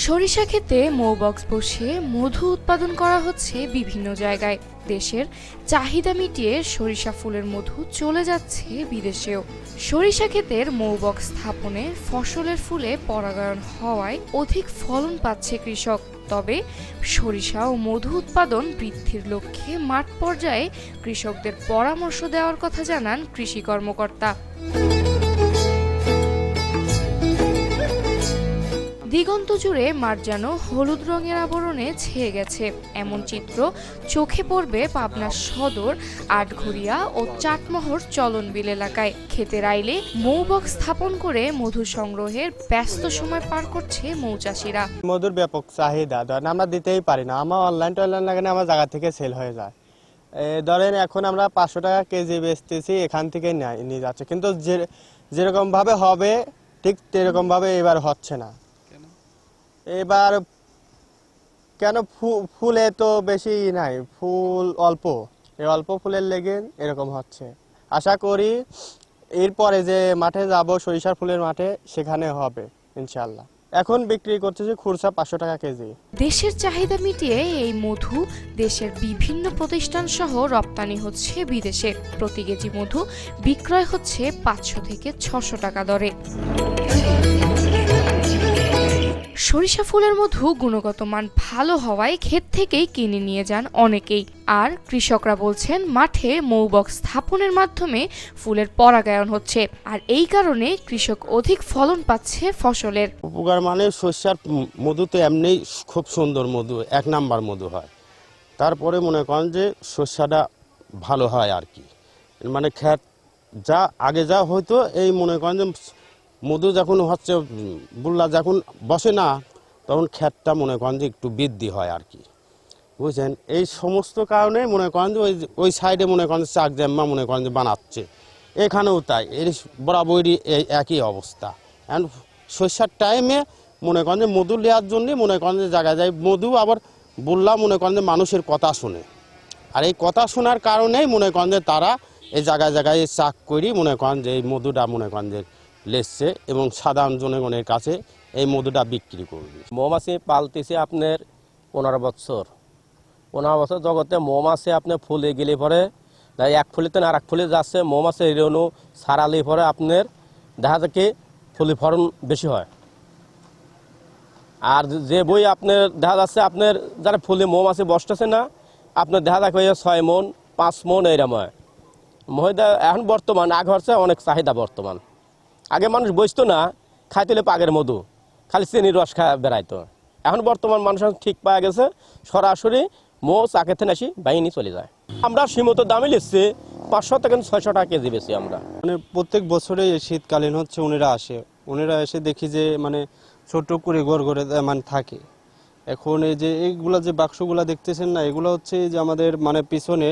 সরিষা ক্ষেতে মৌবক্স বসিয়ে মধু উৎপাদন করা হচ্ছে বিভিন্ন জায়গায়। দেশের চাহিদা মিটিয়ে সরিষা ফুলের মধু চলে যাচ্ছে বিদেশেও। সরিষা ক্ষেতের মৌবক্স স্থাপনে ফসলের ফুলে পরাগায়ন হওয়ায় অধিক ফলন পাচ্ছে কৃষক। তবে সরিষা ও মধু উৎপাদন বৃদ্ধির লক্ষ্যে মাঠ পর্যায়ে কৃষকদের পরামর্শ দেওয়ার কথা জানান কৃষি কর্মকর্তা। দিগন্ত জুড়ে মাঠ যেন হলুদ রঙের আবরণে ছেয়ে গেছে, এমন চিত্র চোখে পড়বে পাবনা সদর, আটঘরিয়া ও চাটমোহর চলনবিল এলাকায়। ক্ষেতের আইলে মৌবক্স স্থাপন করে মধু সংগ্রহের ব্যস্ত সময় পার করছে মৌচাষীরা। মধুর ব্যাপক চাহিদা, ধরেন আমরা দিতেই পারি না, আমার অনলাইন লাগানো আমার জায়গা থেকে সেল হয়ে যায়। ধরেন এখন আমরা 500 টাকা কেজি বেচতেছি, এখান থেকে নিয়ে যাচ্ছে, কিন্তু যেরকম ভাবে হবে ঠিক সেরকম ভাবে এবার হচ্ছে না। এবার কেন ফুলে তো বেশি নাই, ফুল অল্প, এই অল্প ফুলের লেগে এরকম হচ্ছে। আশা করি এরপরে যে মাঠে যাব সরিষার ফুলের মাঠে, সেখানে হবে ইনশাল্লাহ। এখন বিক্রি করতেছি খুচরা 500 টাকা কেজি। দেশের চাহিদা মিটিয়ে এই মধু দেশের বিভিন্ন প্রতিষ্ঠান সহ রপ্তানি হচ্ছে বিদেশে। প্রতি কেজি মধু বিক্রয় হচ্ছে 500 থেকে 600 টাকা দরে। সরিষা ফুলের মধু গুণগত মান ভালো হওয়ায় ক্ষেত থেকেই কিনে নিয়ে যান অনেকেই। আর কৃষকরা বলছেন মাঠে মৌবক্স স্থাপনের মাধ্যমে ফুলের পরাগায়ন হচ্ছে, আর এই কারণে কৃষক অধিক ফলন পাচ্ছে ফসলের। উপকার মানে সরিষার মধু তো এমনি খুব সুন্দর মধু, 1 নাম্বার মধু হয়। তারপরে মনে করেন যে সরিষাটা ভালো হয় আর কি, মানে ক্ষেত যা আগে যা হয়তো, এই মনে করেন যে মধু যখন হচ্ছে বুল্লা যখন বসে না, তখন ক্ষেতটা মনে করেন যে একটু বৃদ্ধি হয় আর কি, বুঝছেন। এই সমস্ত কারণে মনে করেন যে ওই সাইডে মনে করেন যে চাক জ্যাম্মা মনে করেন যে বানাচ্ছে, এখানেও তাই, এর বরাবরই এই একই অবস্থা। অ্যান্ড সরষার টাইমে মনে করেন যে মধু নেওয়ার জন্যে মনে করেন যে জায়গায় যায় মধু, আবার বুল্লা মনে করেন যে মানুষের কথা শুনে, আর এই কথা শোনার কারণেই মনে করেন যে তারা এই জায়গায় জায়গায় চাক করি মনে করেন যে এই মধুটা মনে করেন যে লেসছে এবং সাধারণ জনগণের কাছে এই মধুটা বিক্রি করবে। মৌমাছি পালতেছে আপনার 15 বছর। 15 বছর জগতে মৌমাছি আপনার ফুলে গেলে পরে এক ফুলিতে আর এক ফুলে যাচ্ছে, মৌমাছি রেণু ছাড়ালে পরে আপনার দেখা যায় কি ফুলি ফলন বেশি হয়। আর যে বই আপনার দেখা যাচ্ছে আপনার যারা ফুলে মৌমাছি বসতেছে না, আপনার দেখা যাক 6 মণ 5 মণ এইরকম হয় মহিদা। এখন বর্তমান আগে হচ্ছে অনেক চাহিদা বর্তমান। আগে মানুষ বসতো না, খাইতে পাগের মধু, খালি চিনির রস খায় বেড়াইতো। এখন বর্তমান মানুষ ঠিক পাওয়া গেছে, সরাসরি মৌ চাকেতে আসি বাহিনী চলে যায়। আমরা সীমিত দামে নিচ্ছি, 500 থেকে 600 টাকা কেজি বেশি আমরা। মানে প্রত্যেক বছরে শীতকালীন হচ্ছে উনিরা এসে দেখি যে মানে ছোট করে ঘর ঘরে মানে থাকে। এখন এই যে এইগুলা যে বাক্সগুলা দেখতেছেন না, এগুলো হচ্ছে যে আমাদের মানে পিছনে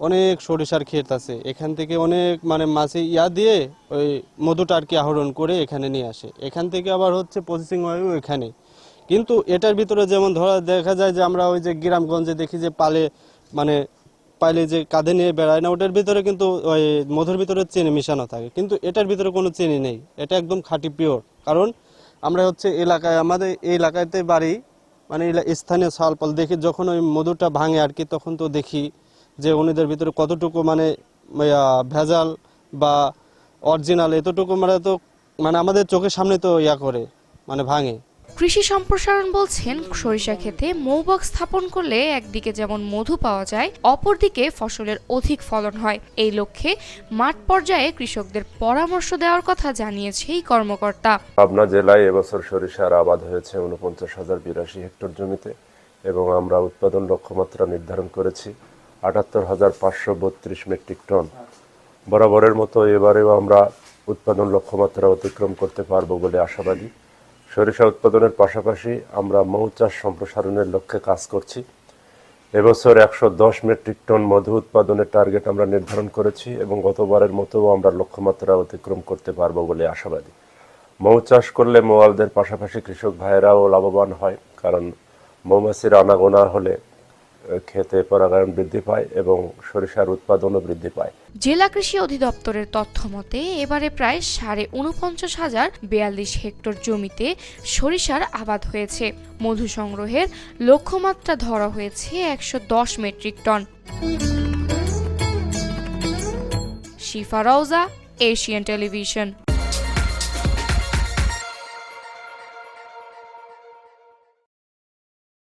অনেক সরিষার ক্ষেত আছে, এখান থেকে অনেক মানে মাছে দিয়ে ওই মধুটা আর কি আহরণ করে এখানে নিয়ে আসে, এখান থেকে আবার হচ্ছে প্রসেসিং হয় ওইখানে। কিন্তু এটার ভিতরে যেমন দেখা যায় যে আমরা ওই যে গ্রামগঞ্জে দেখি যে পাইলে যে কাঁধে নিয়ে বেড়ায় না, ওটার ভিতরে কিন্তু ওই মধুর ভিতরে চিনি মিশানো থাকে, কিন্তু এটার ভিতরে কোনো চিনি নেই, এটা একদম খাঁটি পিওর। কারণ আমরা হচ্ছে আমাদের এই এলাকাতে বাড়ি, মানে স্থানীয় সালপাল দেখি যখন ওই মধুটা ভাঙে আর কি, তখন তো দেখি যে উনিদের ভিতরে কতটুকু মানে ভেজাল বা অরিজিনাল এতটুকু মানে আমাদের চোখের সামনে তো করে মানে ভাঙে। কৃষি সম্প্রসারণ বলছেন সরিষা ক্ষেতে মৌবক্স স্থাপন করলে একদিকে যেমন মধু পাওয়া যায়, অপরদিকে ফসলের অধিক ফলন হয়। এই লক্ষ্যে মাঠ পর্যায়ে কৃষকদের পরামর্শ দেওয়ার কথা জানিয়েছে এই কর্মকর্তা। পাবনা জেলায় এবছর সরিষার আবাদ হয়েছে 49,082 হেক্টর জমিতে, এবং আমরা উৎপাদন লক্ষ্যমাত্রা নির্ধারণ করেছি 78,532 মেট্রিক টন। বরাবরের মতো এবারেও আমরা উৎপাদন লক্ষ্যমাত্রা অতিক্রম করতে পারবো বলে আশাবাদী। সরিষা উৎপাদনের পাশাপাশি আমরা মৌচাষ সম্প্রসারণের লক্ষ্যে কাজ করছি। এবছর 110 মেট্রিক টন মধু উৎপাদনের টার্গেট আমরা নির্ধারণ করেছি, এবং গতবারের মতো আমরা লক্ষ্যমাত্রা অতিক্রম করতে পারবো বলে আশাবাদী। মৌচাষ করলে মৌয়ালদের পাশাপাশি কৃষক ভাইয়েরাও লাভবান হয়, কারণ মৌমাছির আনাগোনা হলে ক্ষেতে পরাগায়ন বৃদ্ধি পায় এবং সরিষার উৎপাদনও বৃদ্ধি পায়। জেলা কৃষি অধিদপ্তরের তথ্য মতে এবারে প্রায় ৪৯,৫৪ হেক্টর জমিতে সরিষার আবাদ হয়েছে। মধু সংগ্রহের লক্ষ্যমাত্রা ধরা হয়েছে ১১০ মেট্রিক টন। শিফা রওজা, এশিয়ান টেলিভিশন।